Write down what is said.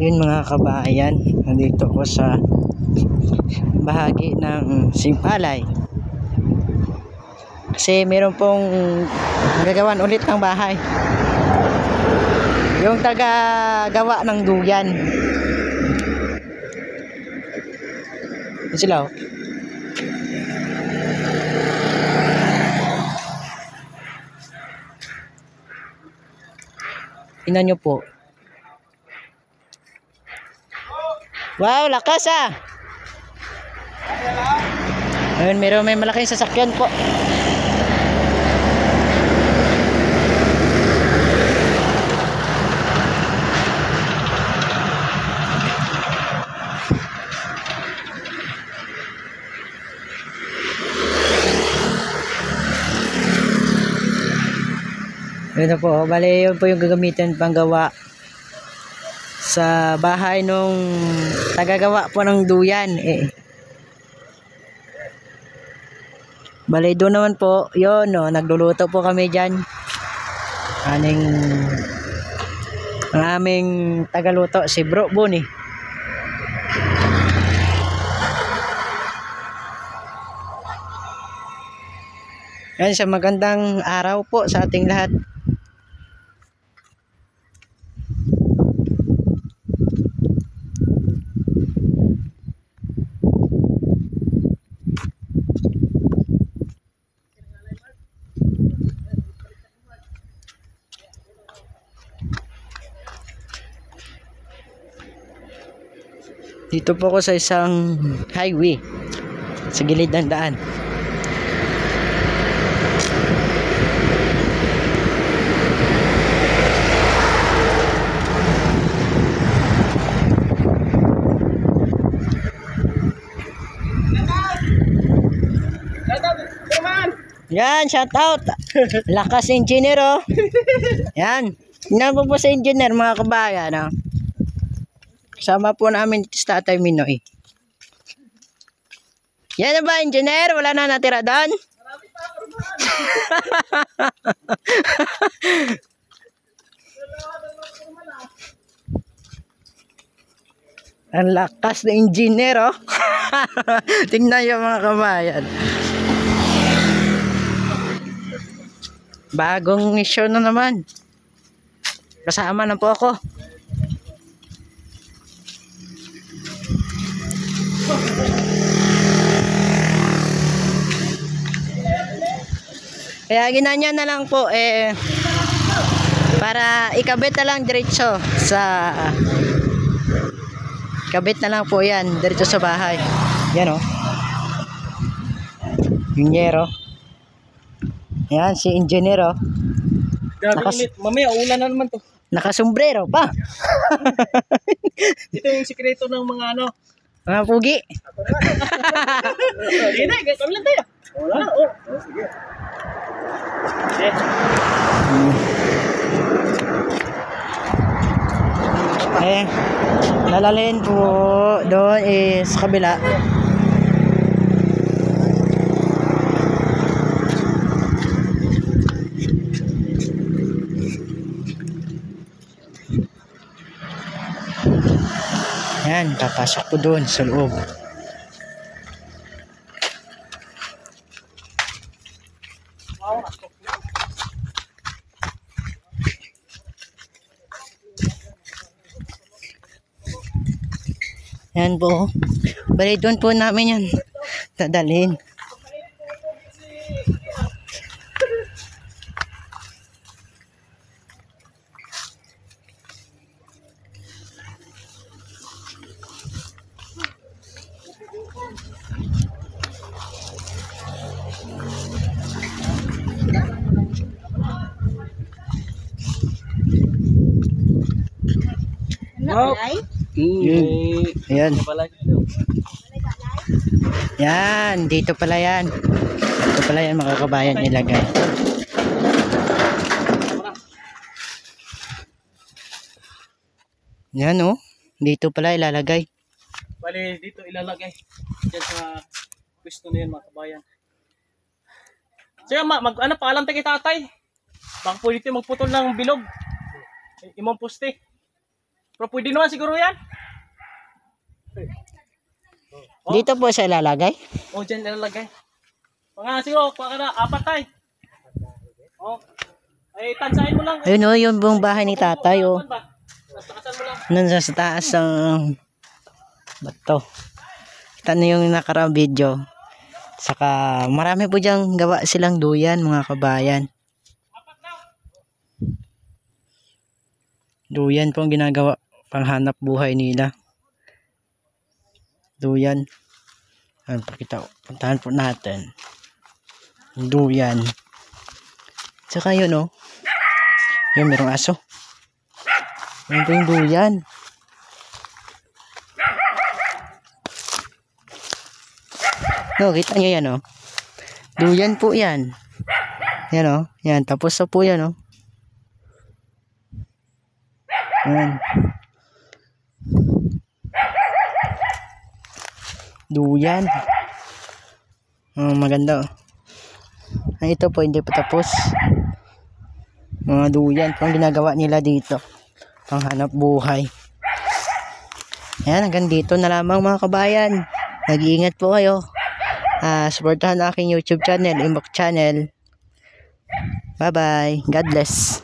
Yun mga kabayan, nandito ko sa bahagi ng Simpalay. Kasi meron pong gagawan ulit ng bahay. Yung taga-gawa ng duyan. Yun sila, oh. Tingnan nyo po. Wow, lakas ah! Ayun, may malaking sasakyan po. Yun na po, bali yun po yung gagamitin panggawa sa bahay nung tagagawa po ng duyan Bali doon naman po, yun no, nagluluto po kami dyan. Ang aming tagaluto, si Bro Buni. Yan siya, magandang araw po sa ating lahat. Dito po ako sa isang highway sa gilid ng daan. Yan, shout out. Lakas engineer, oh. Yan. Tingnan po sa engineer mga kabayan, oh. Kasama po namin sa Tatay Minoy. Yan na ba, engineer? Wala na natira doon? Ang lakas na engineer, oh. Tingnan yung mga kabayan. Bagong mission na naman. Kasama na po ako. Kaya ginanya na lang po para ikabit na lang diretso sa kabit na lang po yan diretso sa bahay. Yan, oh. Engineer, oh. Yan si engineer, oh. Mamaya ulan na naman to. Nakasombrero pa. Ito yung sikreto ng mga Mga pugi. Hindi, kami lang tayo. Wala. Sige. Lalalin po doon sa kabila. Yan, papasok po doon sa loob. Yan po. Bali doon po namin yan dadalhin. No. Ayan. Yan, dito pala yan. Dito pala yan mga kabayan ilagay. Yan, oh. Dito pala ilalagay. Bali, dito ilalagay. Diyan sa pwesto na yan mga kabayan. Sige, paalam tayo kay tatay. Baka po dito magputol ng bilog. Imong poste. Pero pwede naman siguro yan. Oh. Dito po sa ilalagay. O, dyan ilalagay. Mga siguro, kuha ka na, 4 tay. O. Ay, tansahin mo lang. Ayun o, yung buong bahay ni tatay o. Takasan mo lang. Nandun sa taas ng bato. Kita na yung nakaraang video. Saka marami po diyang gawa silang duyan mga kabayan. Duyan po ang ginagawa panghanap buhay nila. Duyan. Ayan, pakita. Puntahan po natin. Duyan. Saka yun o. Yun, merong aso. Yun po yung duyan. No, kita nyo yan o. Duyan po yan. Yan o. Yan. Tapos na po yan o. Yan. Duyan. Maganda o. Ay, ito po hindi pa tapos. Mga duyan po ang ginagawa nila dito. Panghanap buhay. Yan, hanggang dito na lamang mga kabayan. Nag-iingat po kayo. Supportahan ang aking YouTube channel, Imbok Channel. Bye-bye. God bless.